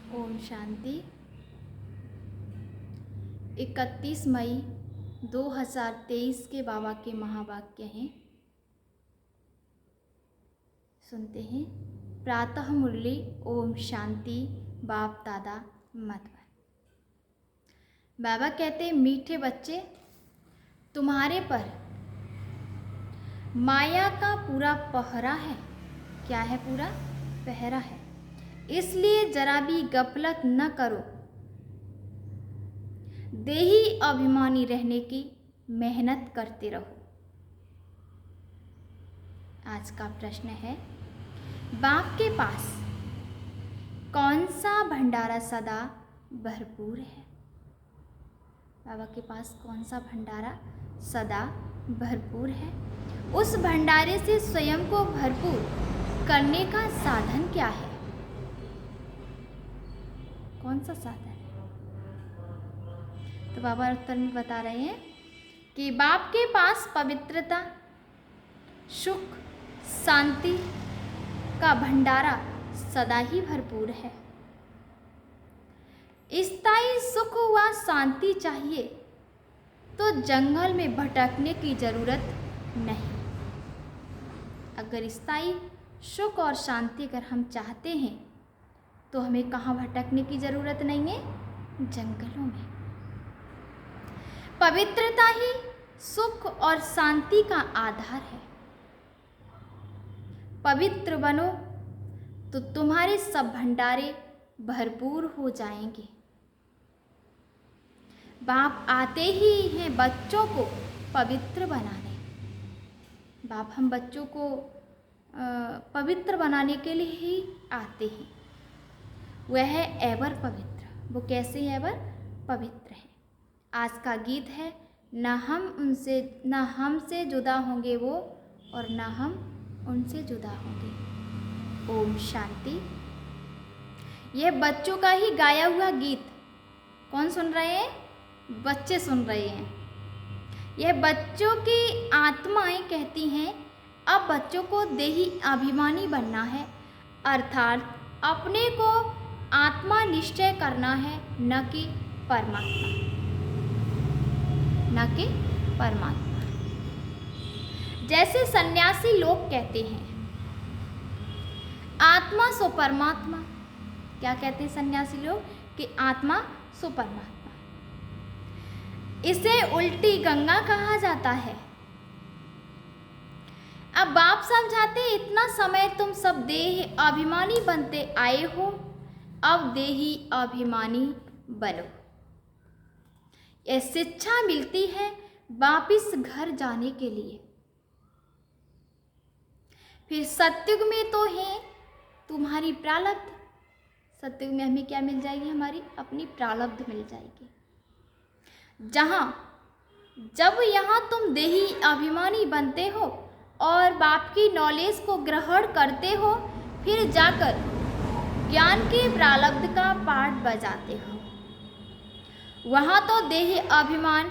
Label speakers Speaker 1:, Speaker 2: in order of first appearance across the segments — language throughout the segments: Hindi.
Speaker 1: ओम शांति। 31 मई 2023 के बाबा के महावाक्य हैं। सुनते हैं। प्रातः मुरली ओम शांति बाप दादा मधुबन। बाबा कहते हैं, मीठे बच्चे, तुम्हारे पर माया का पूरा पहरा है। क्या है? पूरा पहरा है। इसलिए जरा भी गफलत न करो। देही अभिमानी रहने की मेहनत करते रहो। आज का प्रश्न है, बाप के पास कौन सा भंडारा सदा भरपूर है? बाबा के पास कौन सा भंडारा सदा भरपूर है? उस भंडारे से स्वयं को भरपूर करने का साधन क्या है? कौन सा साधन है? तो बाबा उत्तर में बता रहे हैं कि बाप के पास पवित्रता, सुख, शांति का भंडारा सदा ही भरपूर है। स्थायी सुख व शांति चाहिए तो जंगल में भटकने की जरूरत नहीं। अगर स्थायी सुख और शांति अगर हम चाहते हैं तो हमें कहाँ भटकने की जरूरत नहीं है? जंगलों में। पवित्रता ही सुख और शांति का आधार है। पवित्र बनो तो तुम्हारे सब भंडारे भरपूर हो जाएंगे। बाप आते ही हैं बच्चों को पवित्र बनाने। बाप हम बच्चों को पवित्र बनाने के लिए ही आते हैं। वह है एवर पवित्र। वो कैसे एवर पवित्र है? आज का गीत है, न हमसे जुदा होंगे वो और न हम उनसे जुदा होंगे। ओम शांति। यह बच्चों का ही गाया हुआ गीत कौन सुन रहे हैं? बच्चे सुन रहे हैं। यह बच्चों की आत्माएं कहती हैं, अब बच्चों को देही अभिमानी बनना है, अर्थात अपने को आत्मा निश्चय करना है, न कि परमात्मा। न कि परमात्मा। जैसे सन्यासी लोग कहते हैं, आत्मा सो परमात्मा। क्या कहते हैं सन्यासी लोग? कि आत्मा सो परमात्मा। इसे उल्टी गंगा कहा जाता है। अब बाप समझाते, इतना समय तुम सब देह अभिमानी बनते आए हो, अब देही अभिमानी बनो। यह शिक्षा मिलती है वापिस घर जाने के लिए। फिर सत्युग में तो है तुम्हारी प्रारब्ध। सत्युग में हमें क्या मिल जाएगी? हमारी अपनी प्रारब्ध मिल जाएगी। जब यहाँ तुम देही अभिमानी बनते हो और बाप की नॉलेज को ग्रहण करते हो, फिर जाकर ज्ञान के प्रारब्ध का पाठ बजाते हो। वहाँ तो देह अभिमान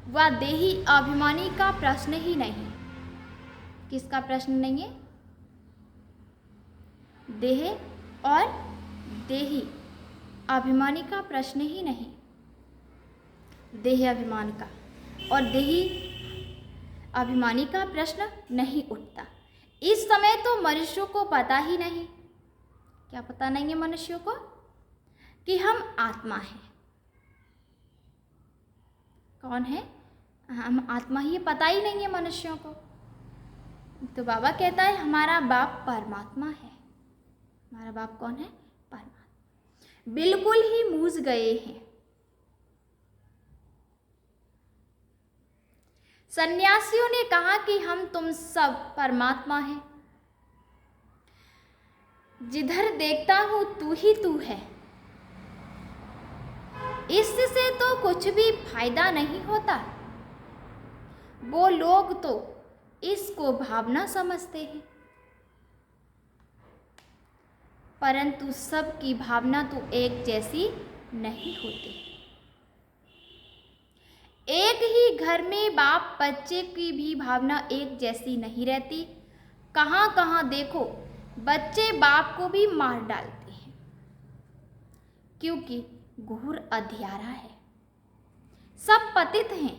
Speaker 1: व देही अभिमानी का प्रश्न ही नहीं। किसका प्रश्न नहीं है? देह और देही अभिमानी का प्रश्न ही नहीं। देह अभिमान का और देही अभिमानी का प्रश्न नहीं उठता। इस समय तो मनुष्यों को पता ही नहीं। क्या पता नहीं है मनुष्यों को? कि हम आत्मा हैं। कौन है? हम आत्मा ही, पता ही नहीं है मनुष्यों को। तो बाबा कहता है, हमारा बाप परमात्मा है। हमारा बाप कौन है? परमात्मा। बिल्कुल ही मूझ गए हैं। सन्यासियों ने कहा कि हम तुम सब परमात्मा हैं। जिधर देखता हूं तू ही तू है। इससे तो कुछ भी फायदा नहीं होता। वो लोग तो इसको भावना समझते हैं, परंतु सबकी भावना तो एक जैसी नहीं होती। एक ही घर में बाप बच्चे की भी भावना एक जैसी नहीं रहती। कहाँ कहाँ देखो बच्चे बाप को भी मार डालते हैं। क्योंकि घोर अंधियारा है, सब पतित हैं।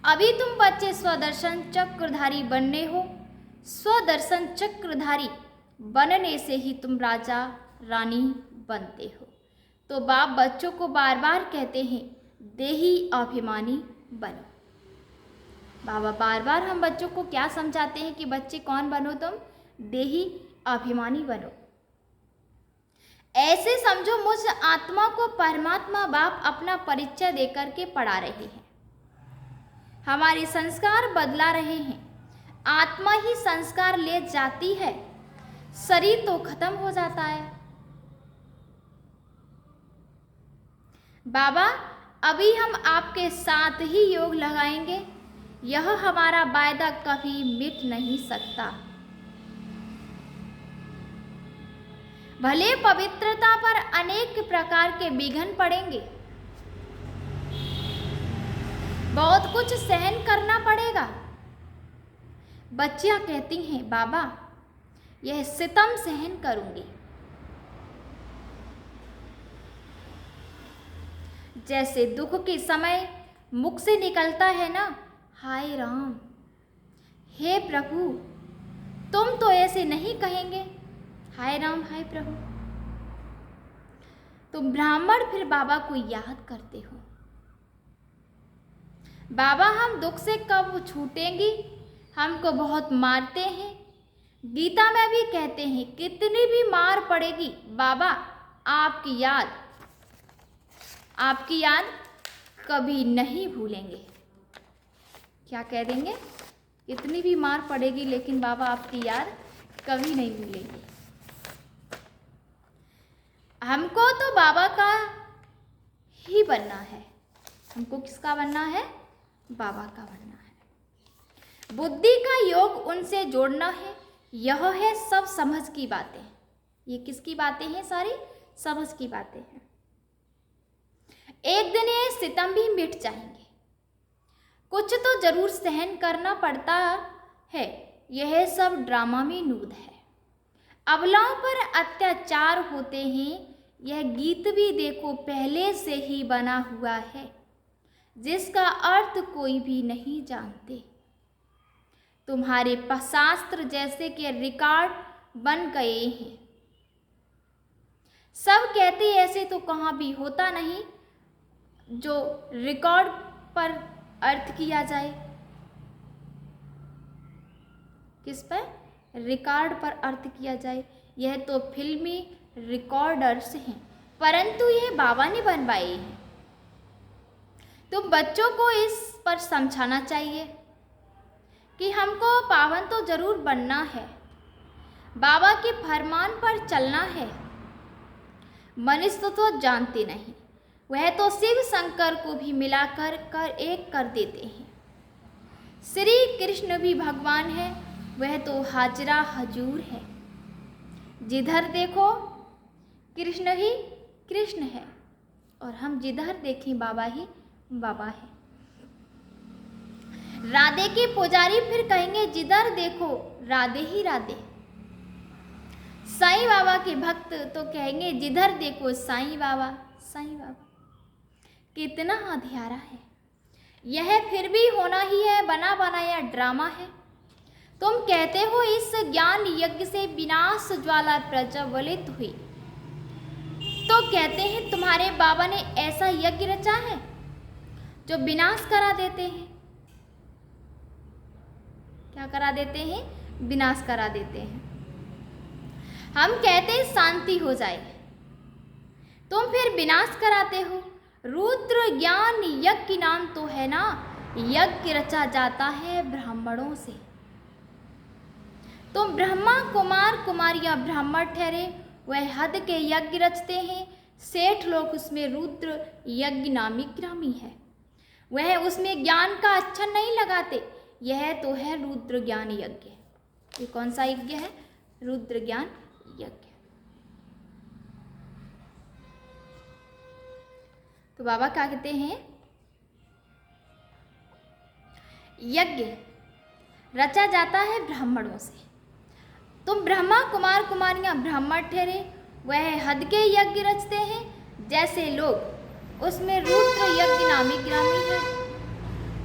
Speaker 1: अभी तुम बच्चे स्वदर्शन चक्रधारी बनने हो। स्वदर्शन चक्रधारी बनने से ही तुम राजा रानी बनते हो। तो बाप बच्चों को बार बार कहते हैं, देही अभिमानी बनो। बाबा बार बार हम बच्चों को क्या समझाते हैं कि बच्चे कौन बनो तुम? देही अभिमानी बनो। ऐसे समझो मुझ आत्मा को परमात्मा बाप अपना परिचय देकर के पढ़ा रहे हैं, हमारे संस्कार बदला रहे हैं। आत्मा ही संस्कार ले जाती है, शरीर तो खत्म हो जाता है। बाबा अभी हम आपके साथ ही योग लगाएंगे, यह हमारा वायदा कभी मिट नहीं सकता। भले पवित्रता पर अनेक प्रकार के विघ्न पड़ेंगे, बहुत कुछ सहन करना पड़ेगा। बच्चियां कहती हैं, बाबा यह सितम सहन करूंगी। जैसे दुख के समय मुख से निकलता है ना, हाय राम, हे प्रभु, तुम तो ऐसे नहीं कहेंगे, हाय राम हाय प्रभु। तुम ब्राह्मण फिर बाबा को याद करते हो। बाबा हम दुख से कब छूटेंगी, हमको बहुत मारते हैं। गीता में भी कहते हैं, कितनी भी मार पड़ेगी बाबा आपकी याद कभी नहीं भूलेंगे। क्या कह देंगे? इतनी भी मार पड़ेगी लेकिन बाबा आपकी याद कभी नहीं भूलेंगे। हमको तो बाबा का ही बनना है। हमको किसका बनना है? बाबा का बनना है। बुद्धि का योग उनसे जोड़ना है। यह है सब समझ की बातें। ये किसकी बातें हैं? सारी समझ की बातें हैं। एक दिन ये सितम भी मिट जाएंगे। कुछ तो जरूर सहन करना पड़ता है। यह सब ड्रामा में नूद है। अबलाओं पर अत्याचार होते हैं। यह गीत भी देखो पहले से ही बना हुआ है, जिसका अर्थ कोई भी नहीं जानते। तुम्हारे शास्त्र जैसे के रिकॉर्ड बन गए हैं। सब कहते ऐसे तो कहाँ भी होता नहीं जो रिकॉर्ड पर अर्थ किया जाए। किस पर? रिकॉर्ड पर अर्थ किया जाए। यह तो फिल्मी रिकॉर्डर्स हैं, परंतु यह बाबा ने बनवाए हैं। तो बच्चों को इस पर समझाना चाहिए कि हमको पावन तो जरूर बनना है, बाबा के फरमान पर चलना है। मनुष्य तो जानते नहीं, वह तो शिव शंकर को भी मिलाकर एक कर देते हैं। श्री कृष्ण भी भगवान है, वह तो हाजरा हजूर है। जिधर देखो कृष्ण ही कृष्ण है, और हम जिधर देखें बाबा ही बाबा है। राधे के पुजारी फिर कहेंगे जिधर देखो राधे ही राधे। साईं बाबा के भक्त तो कहेंगे जिधर देखो साईं बाबा साईं बाबा। कितना अंधियारा है। यह फिर भी होना ही है, बना बनाया ड्रामा है। तुम कहते हो इस ज्ञान यज्ञ से विनाश ज्वाला प्रज्वलित हुई, तो कहते हैं तुम्हारे बाबा ने ऐसा यज्ञ रचा है जो विनाश करा देते हैं। क्या करा देते हैं? विनाश करा देते हैं। हम कहते हैं शांति हो जाए, तुम फिर विनाश कराते हो। रुद्र ज्ञान यज्ञ नाम तो है ना, यज्ञ रचा जाता है ब्राह्मणों से। तुम ब्रह्मा कुमार कुमारियां ब्राह्मण ठहरे, वह हद के यज्ञ रचते हैं। सेठ लोग उसमें रुद्र यज्ञ नामी ग्रामी है, वह उसमें ज्ञान का अच्छा नहीं लगाते। यह तो है रुद्र ज्ञान यज्ञ। ये कौन सा यज्ञ है? रुद्र ज्ञान यज्ञ। तो बाबा क्या कहते हैं? यज्ञ रचा जाता है ब्राह्मणों से। तुम ब्रह्मा कुमार कुमारियां ब्राह्मण ठहरे, वह हद के यज्ञ रचते हैं, जैसे लोग उसमें रुद्र यज्ञ नामी ग्रामी है,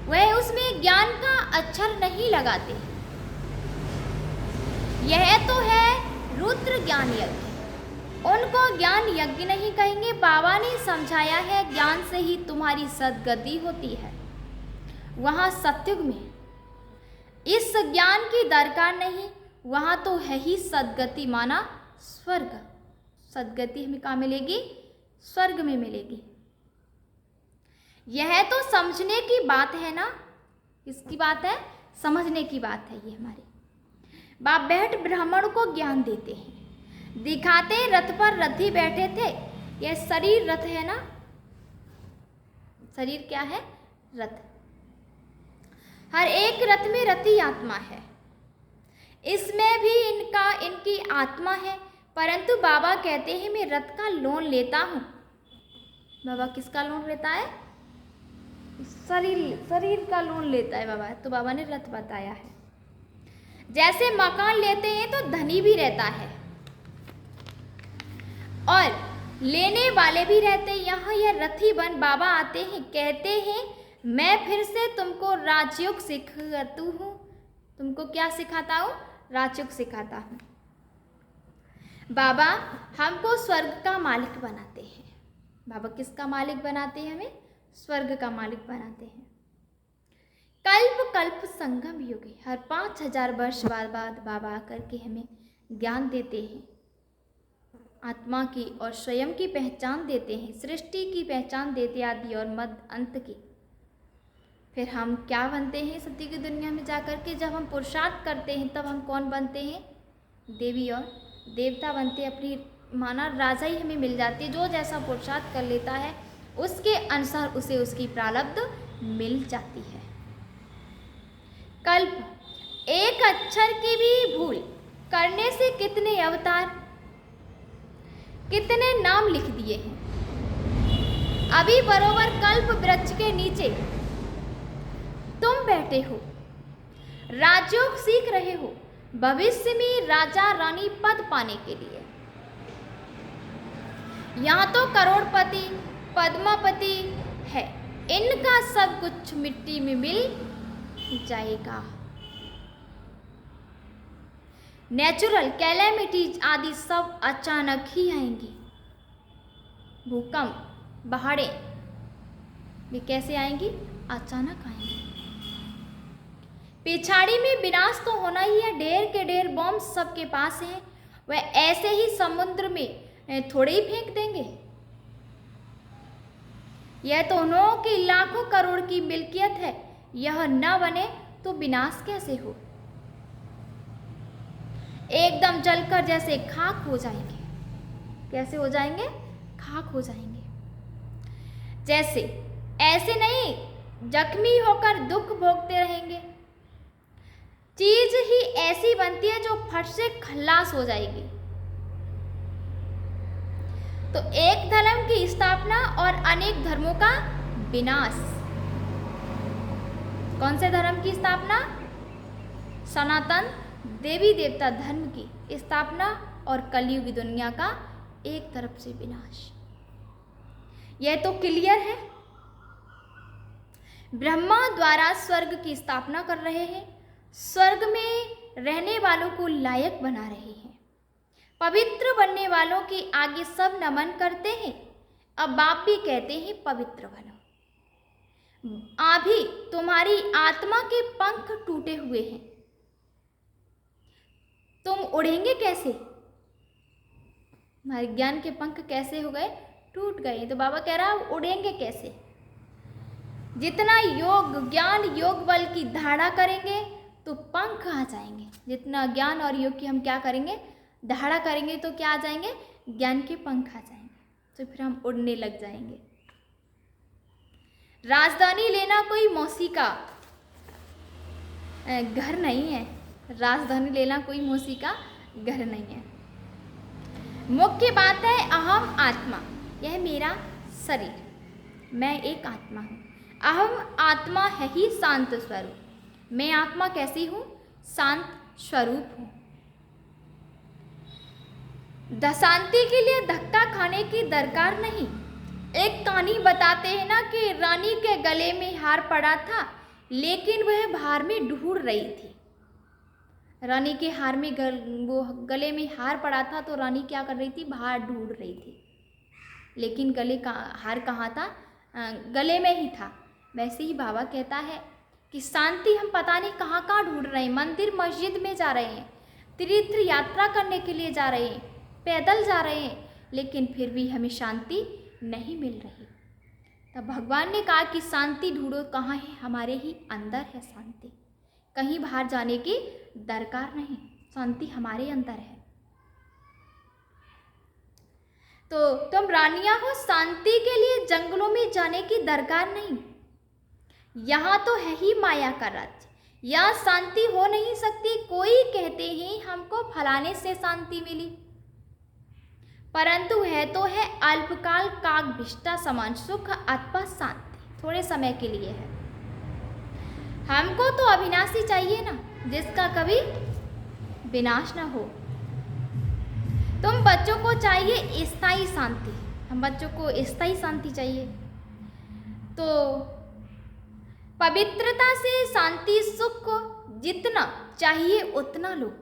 Speaker 1: वह उसमें ज्ञान का अक्षर नहीं लगाते। यह तो है रुद्र ज्ञान यज्ञ, उनको ज्ञान यज्ञ नहीं कहेंगे। बाबा ने समझाया है ज्ञान से ही तुम्हारी सद्गति होती है। वहाँ सत्युग में इस ज्ञान की दरकार नहीं, वहाँ तो है ही सद्गति, माना स्वर्ग। सद्गति हमें कहाँ मिलेगी? स्वर्ग में मिलेगी। यह तो समझने की बात है ना। किसकी बात है? समझने की बात है ये हमारी। बाप बैठ ब्राह्मण को ज्ञान देते हैं, दिखाते रथ पर रथी बैठे थे। यह शरीर रथ है ना। शरीर क्या है? रथ। हर एक रथ में रथी आत्मा है, इसमें भी इनकी आत्मा है। परंतु बाबा कहते हैं मैं रथ का लोन लेता हूँ। बाबा किसका लोन लेता है? शरीर का लोन लेता है बाबा। तो बाबा ने रथ बताया है। जैसे मकान लेते हैं तो धनी भी रहता है और लेने वाले भी रहते हैं। यहाँ यह रथी बन बाबा आते हैं, कहते हैं मैं फिर से तुमको राजयोग सिखाता हूँ। तुमको क्या सिखाता हूँ? राजयोग सिखाता हूँ। बाबा हमको स्वर्ग का मालिक बनाते हैं। बाबा किसका मालिक बनाते हैं? हमें स्वर्ग का मालिक बनाते हैं। कल्प कल्प संगम युग, हर 5000 वर्ष बाद बाबा आकर के हमें ज्ञान देते हैं, आत्मा की और स्वयं की पहचान देते हैं, सृष्टि की पहचान देते, आदि और मध्य अंत की। फिर हम क्या बनते हैं सत्य की दुनिया में जाकर के? जब हम पुरुषार्थ करते हैं तब हम कौन बनते हैं? देवी और देवता बनते। अपनी माना राजा ही हमें मिल जाती है। जो जैसा पुरुषार्थ कर लेता है उसके अनुसार उसे उसकी प्रारब्ध मिल जाती है। कल्प एक अक्षर की भी भूल करने से कितने अवतार, कितने नाम लिख दिए हैं। अभी बरोबर कल्प वृक्ष के नीचे तुम बैठे हो, राजयोग सीख रहे हो, भविष्य में राजा रानी पद पाने के लिए। यहाँ तो करोड़पति पद्मापति है, इनका सब कुछ मिट्टी में मिल जाएगा। नेचुरल कैलेमिटीज आदि सब अचानक ही आएंगी। भूकंप, बाढ़ें भी कैसे आएंगी? अचानक आएंगी। पिछाड़ी में विनाश तो होना ही है। ढेर के ढेर बॉम्ब सबके पास हैं, वह ऐसे ही समुद्र में थोड़े ही फेंक देंगे। यह तो उन्हों की लाखों करोड़ की मिल्कियत है, यह न बने तो विनाश कैसे हो? एकदम जलकर जैसे खाक हो जाएंगे। कैसे हो जाएंगे? खाक हो जाएंगे। जैसे ऐसे नहीं, जख्मी होकर दुख भोगते रहेंगे। चीज ही ऐसी बनती है जो फट से खल्लास हो जाएगी। तो एक धर्म की स्थापना और अनेक धर्मों का विनाश। कौन से धर्म की स्थापना? सनातन देवी देवता धर्म की स्थापना और कलयुग दुनिया का एक तरफ से विनाश। यह तो क्लियर है। ब्रह्मा द्वारा स्वर्ग की स्थापना कर रहे हैं, स्वर्ग में रहने वालों को लायक बना रहे हैं, पवित्र बनने वालों के आगे सब नमन करते हैं। अब बाप भी कहते हैं पवित्र बनो। अभी तुम्हारी आत्मा के पंख टूटे हुए हैं, तुम उड़ेंगे कैसे? हमारे ज्ञान के पंख कैसे हो गए? टूट गए। तो बाबा कह रहा उड़ेंगे कैसे? जितना योग ज्ञान योग बल की धारणा करेंगे तो पंख आ जाएंगे। जितना ज्ञान और योग की हम क्या करेंगे? धारणा करेंगे तो क्या आ जाएंगे? ज्ञान के पंख आ जाएंगे। तो फिर हम उड़ने लग जाएंगे। राजधानी लेना कोई मौसी का घर नहीं है। राजधानी लेना कोई मौसी का घर नहीं है। मुख्य बात है अहम आत्मा। यह मेरा शरीर, मैं एक आत्मा हूँ। अहम आत्मा है ही शांत स्वरूप। मैं आत्मा कैसी हूँ? शांत स्वरूप हूँ। शांति के लिए धक्का खाने की दरकार नहीं। एक कहानी बताते हैं ना कि रानी के गले में हार पड़ा था, लेकिन वह बाहर में ढूंढ रही थी। रानी के वो गले में हार पड़ा था, तो रानी क्या कर रही थी? बाहर ढूंढ रही थी, लेकिन गले का हार कहाँ था? गले में ही था। वैसे ही बाबा कहता है कि शांति हम पता नहीं कहाँ कहाँ ढूंढ रहे हैं। मंदिर मस्जिद में जा रहे हैं, तीर्थ यात्रा करने के लिए जा रहे हैं, पैदल जा रहे हैं, लेकिन फिर भी हमें शांति नहीं मिल रही। तब भगवान ने कहा कि शांति ढूंढो, कहाँ है? हमारे ही अंदर है शांति, कहीं बाहर जाने की दरकार नहीं, शांति हमारे अंदर है। तो तुम रानियां हो, शांति के लिए जंगलों में जाने की दरकार नहीं। यहाँ तो है ही माया का राज्य, यहाँ शांति हो नहीं सकती। कोई कहते हैं हमको फलाने से शांति मिली, परंतु है तो है अल्पकाल काग विष्टा समान सुख अथवा शांति, थोड़े समय के लिए है। हमको तो अविनाशी चाहिए ना, जिसका कभी विनाश ना हो। तुम बच्चों को चाहिए स्थायी शांति, हम बच्चों को स्थायी शांति चाहिए। तो पवित्रता से शांति सुख जितना चाहिए उतना लो।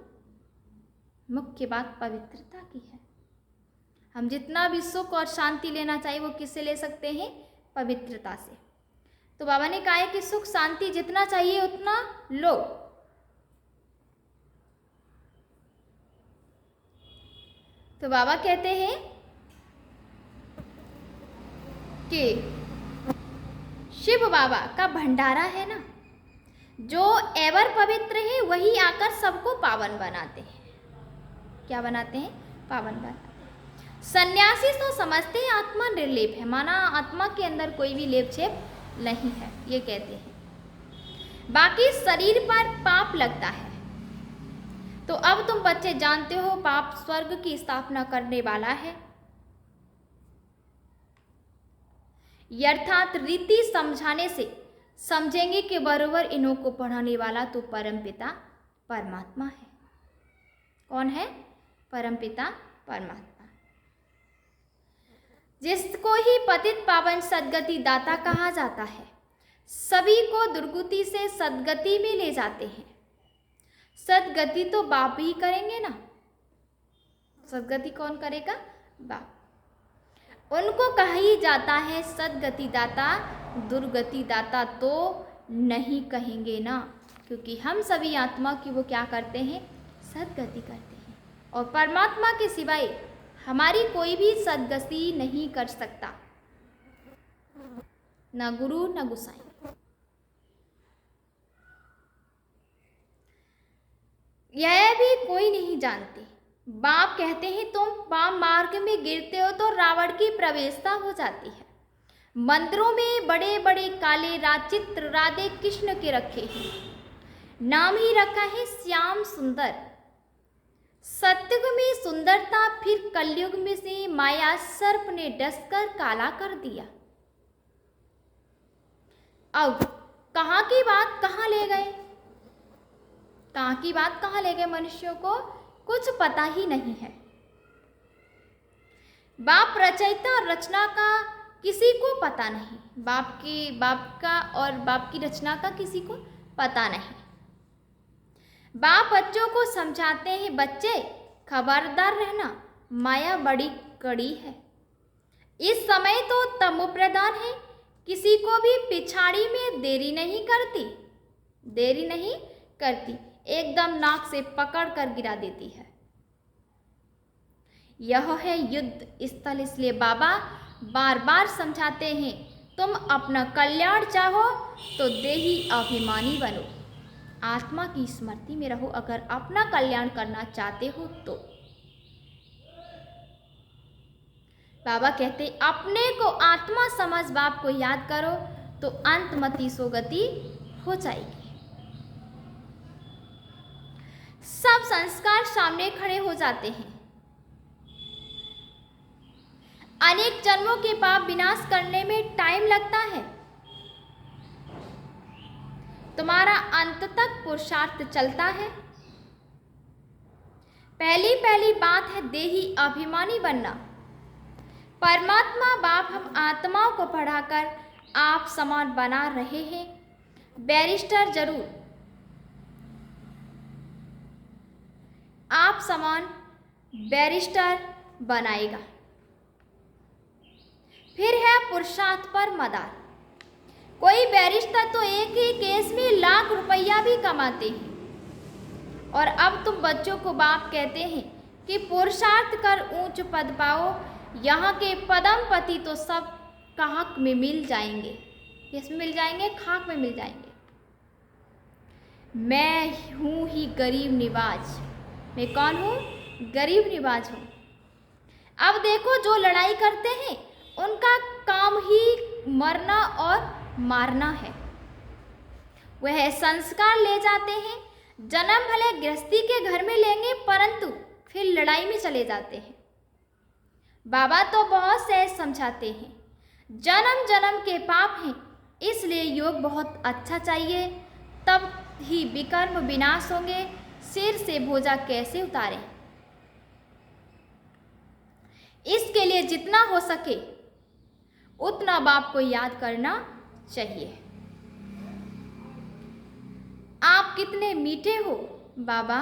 Speaker 1: मुख्य बात पवित्रता की है। हम जितना भी सुख और शांति लेना चाहिए वो किससे ले सकते हैं? पवित्रता से। तो बाबा ने कहा है कि सुख शांति जितना चाहिए उतना लो। तो बाबा कहते हैं कि शिव बाबा का भंडारा है ना, जो एवर पवित्र है वही आकर सबको पावन बनाते हैं। क्या बनाते हैं? पावन बनाते हैं। सन्यासी तो समझते हैं आत्मा निर्लेप है, माना आत्मा के अंदर कोई भी लेप छेप नहीं है, ये कहते हैं। बाकी शरीर पर पाप लगता है। तो अब तुम बच्चे जानते हो पाप स्वर्ग की स्थापना करने वाला है। अर्थात रीति समझाने से समझेंगे कि बरोबर इन्हों को पढ़ाने वाला तो परमपिता परमात्मा है। कौन है? परमपिता परमात्मा, जिसको ही पतित पावन सद्गति दाता कहा जाता है। सभी को दुर्गति से सद्गति में ले जाते हैं। सद्गति तो बाप ही करेंगे ना, सद्गति कौन करेगा? बाप। उनको कहा ही जाता है सद्गति दाता, दुर्गति दाता तो नहीं कहेंगे ना, क्योंकि हम सभी आत्मा की वो क्या करते हैं? सद्गति करते हैं। और परमात्मा के सिवाय हमारी कोई भी सद्गति नहीं कर सकता, न गुरु न गुसाई। यह भी कोई नहीं जानते। बाप कहते हैं तुम पाप मार्ग में गिरते हो तो रावण की प्रवेशता हो जाती है। मंदिरों में बड़े बड़े काले चित्र राधे कृष्ण के रखे हैं, नाम ही रखा है श्याम सुंदर। सतयुग में सुंदरता, फिर कलयुग में से माया सर्प ने डसकर काला कर दिया। अब कहाँ की बात कहाँ ले गए? कहाँ की बात कहाँ ले गए? मनुष्यों को कुछ पता ही नहीं है। बाप रचयिता और रचना का किसी को पता नहीं। बाप का और बाप की रचना का किसी को पता नहीं। बाप बच्चों को समझाते हैं, बच्चे खबरदार रहना, माया बड़ी कड़ी है। इस समय तो तमो प्रधान है, किसी को भी पिछाड़ी में देरी नहीं करती, एकदम नाक से पकड़ कर गिरा देती है। यह है युद्ध स्थल, इसलिए बाबा बार बार समझाते हैं, तुम अपना कल्याण चाहो तो देही अभिमानी बनो, आत्मा की स्मृति में रहो। अगर अपना कल्याण करना चाहते हो तो बाबा कहते अपने को आत्मा समझ बाप को याद करो तो अंतमति सोगति हो जाएगी। सब संस्कार सामने खड़े हो जाते हैं। अनेक जन्मों के पाप विनाश करने में टाइम लगता है। तुम्हारा अंत तक पुरुषार्थ चलता है। पहली पहली बात है देही अभिमानी बनना। परमात्मा बाप हम आत्माओं को पढ़ाकर आप समान बना रहे हैं। बैरिस्टर जरूर आप समान बैरिस्टर बनाएगा। फिर है पुरुषार्थ पर मदार। कोई बैरिस्टर तो एक ही केस में लाख रुपया भी कमाते हैं, और अब तुम बच्चों को बाप कहते हैं कि पुरुषार्थ कर ऊंच पद पाओ। यहाँ के पदम पति तो सब खाक में मिल जाएंगे। किसमें मिल जाएंगे? खाक में मिल जाएंगे। मैं हूँ ही गरीब निवाज। मैं कौन हूँ? गरीब निवाज हूँ। अब देखो, जो लड़ाई करते हैं उनका काम ही मरना और मारना है। वह संस्कार ले जाते हैं, जन्म भले गृहस्थी के घर में लेंगे, परंतु फिर लड़ाई में चले जाते हैं। बाबा तो बहुत सहज समझाते हैं, जन्म जन्म के पाप हैं, इसलिए योग बहुत अच्छा चाहिए, तब ही विकर्म विनाश होंगे। सिर से बोझा कैसे उतारें? इसके लिए जितना हो सके उतना बाप को याद करना चाहिए। आप कितने मीठे हो बाबा,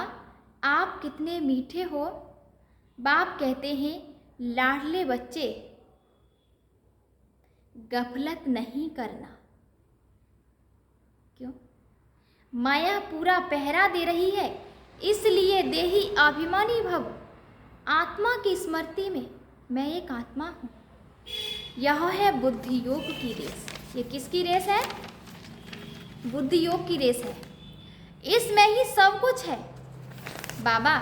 Speaker 1: आप कितने मीठे हो। बाप कहते हैं, लाडले बच्चे गफलत नहीं करना। क्यों? माया पूरा पहरा दे रही है, इसलिए देही अभिमानी भव। आत्मा की स्मृति में मैं एक आत्मा हूँ। यह है बुद्धि योग की रेस। ये किसकी रेस है? बुद्धि योग की रेस है। इसमें ही सब कुछ है। बाबा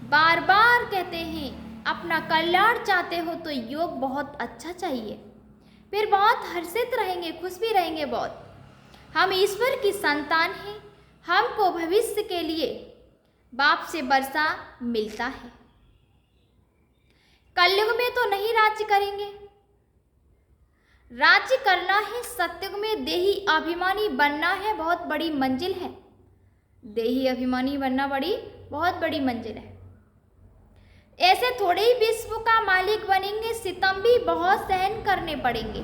Speaker 1: बार बार कहते हैं, अपना कल्याण चाहते हो तो योग बहुत अच्छा चाहिए, फिर बहुत हर्षित रहेंगे, खुश भी रहेंगे बहुत। हम ईश्वर की संतान हैं, हमको भविष्य के लिए बाप से वर्षा मिलता है। कलयुग में तो नहीं राज्य करेंगे, राज्य करना है सत्युग में। देही अभिमानी बनना है, बहुत बड़ी मंजिल है। देही अभिमानी बनना बहुत बड़ी मंजिल है। ऐसे थोड़े ही विश्व का मालिक बनेंगे, सितम भी बहुत सहन करने पड़ेंगे।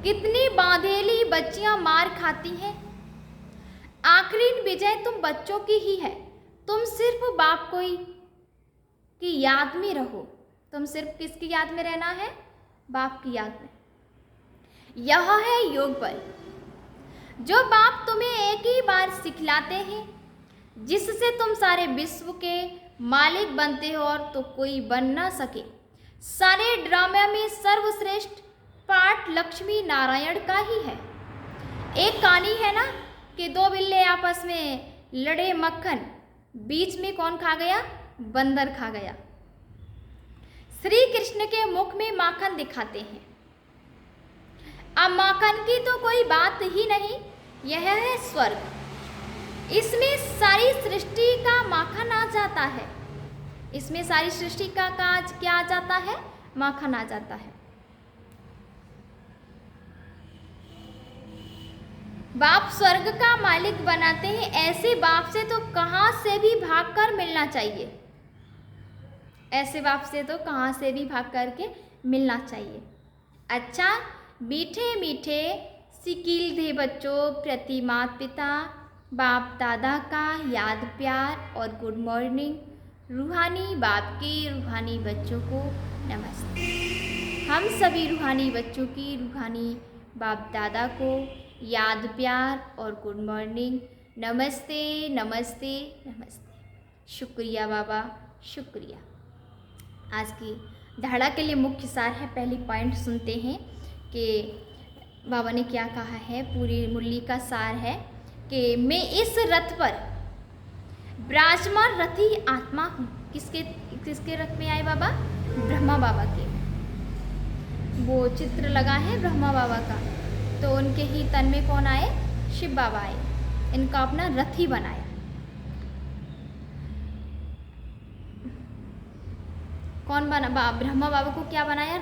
Speaker 1: कितनी बांधेली बच्चियां मार खाती हैं। आखिरी विजय तुम बच्चों की ही है। तुम सिर्फ बाप को की याद में रहो। तुम सिर्फ किसकी याद में रहना है? बाप की याद में। यह है योग बल, जो बाप तुम्हें एक ही बार सिखलाते हैं, जिससे तुम सारे विश्व के मालिक बनते हो और तो कोई बन ना सके। सारे ड्रामे में सर्वश्रेष्ठ पाठ लक्ष्मी नारायण का ही है। एक कहानी है ना कि दो बिल्ले आपस में लड़े, मक्खन बीच में कौन खा गया? बंदर खा गया। श्री कृष्ण के मुख में माखन दिखाते हैं। अब माखन की तो कोई बात ही नहीं, यह है स्वर्ग। इसमें सारी सृष्टि का माखन आ जाता है। इसमें सारी सृष्टि का काज क्या आ जाता है? माखन आ जाता है। बाप स्वर्ग का मालिक बनाते हैं। ऐसे बाप से तो कहाँ से भी भाग कर मिलना चाहिए। ऐसे बाप से तो कहाँ से भी भाग करके मिलना चाहिए। अच्छा, मीठे मीठे सिकील दे बच्चों प्रति माता पिता बाप दादा का याद प्यार और गुड मॉर्निंग। रूहानी बाप के रूहानी बच्चों को नमस्ते। हम सभी रूहानी बच्चों की रूहानी बाप दादा को याद प्यार और गुड मॉर्निंग। नमस्ते नमस्ते नमस्ते। शुक्रिया बाबा, शुक्रिया। आज की धारणा के लिए मुख्य सार है। पहली पॉइंट सुनते हैं कि बाबा ने क्या कहा है। पूरी मुरली का सार है कि मैं इस रथ पर विराजमान रथी आत्मा हूँ। किसके रथ में आए बाबा? ब्रह्मा बाबा के। वो चित्र लगा है ब्रह्मा बाबा का, तो उनके ही तन में कौन आए? शिव बाबा आए। इनका अपना रथ ही बनाया। कौन बना? ब्रह्मा बाबा को क्या बनाया?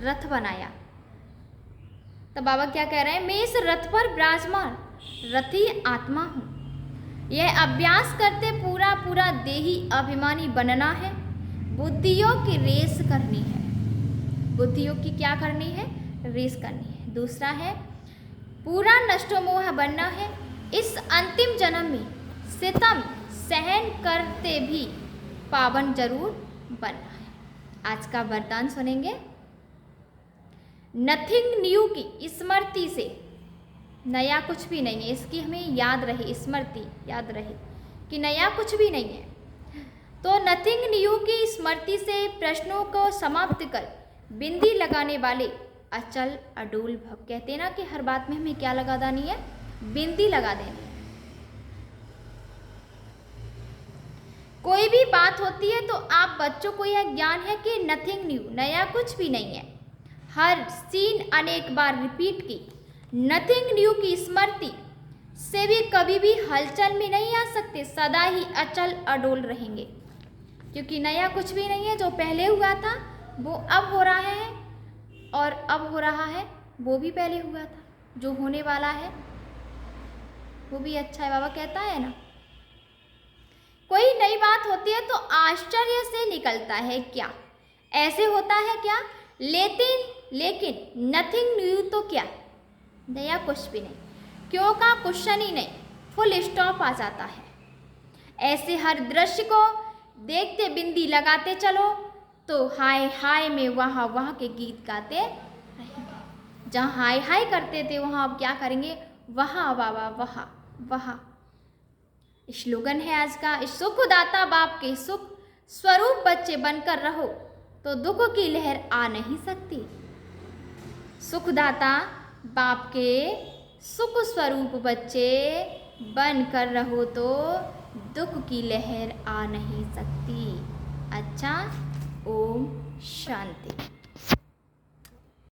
Speaker 1: रथ बनाया। तो बाबा क्या कह रहे हैं? मैं इस रथ पर विराजमान रथी आत्मा हूँ। यह अभ्यास करते पूरा पूरा देही अभिमानी बनना है। बुद्धियों की रेस करनी है। बुद्धियों की क्या करनी है? रेस करनी है। दूसरा है पूरा नष्टोमोह बनना है। इस अंतिम जन्म में सितम सहन करते भी पावन जरूर बनना है। आज का वरदान सुनेंगे। नथिंग न्यू की स्मृति से, नया कुछ भी नहीं है, इसकी हमें याद रहे, स्मृति याद रहे कि नया कुछ भी नहीं है। तो नथिंग न्यू की स्मृति से प्रश्नों को समाप्त कर बिंदी लगाने वाले अचल अडोल भव। कहते हैं ना कि हर बात में हमें क्या लगा देनी है? बिंदी लगा देनी है। कोई भी बात होती है तो आप बच्चों को यह ज्ञान है कि नथिंग न्यू, नया कुछ भी नहीं है। हर सीन अनेक बार रिपीट की। नथिंग न्यू की स्मृति से भी कभी भी हलचल में नहीं आ सकते, सदा ही अचल अडोल रहेंगे, क्योंकि नया कुछ भी नहीं है। जो पहले हुआ था वो अब हो रहा है, और अब हो रहा है वो भी पहले हुआ था। जो होने वाला है वो भी अच्छा है। बाबा कहता है ना, कोई नई बात होती है तो आश्चर्य से निकलता है क्या, ऐसे होता है क्या। लेकिन नथिंग न्यू तो क्या, नया कुछ भी नहीं, क्यों का क्वेश्चन ही नहीं, फुल स्टॉप आ जाता है। ऐसे हर दृश्य को देखते बिंदी लगाते चलो तो हाय हाय में वहाँ वहाँ के गीत गाते रहेंगे। जहाँ हाय हाय करते थे वहाँ अब क्या करेंगे? वहाँ बाबा वहाँ वहाँ। स्लोगन है आज का, सुखदाता बाप के सुख स्वरूप बच्चे बनकर रहो तो दुख की लहर आ नहीं सकती। सुखदाता बाप के सुख स्वरूप बच्चे बनकर रहो तो दुख की लहर आ नहीं सकती। अच्छा, ओम शांति।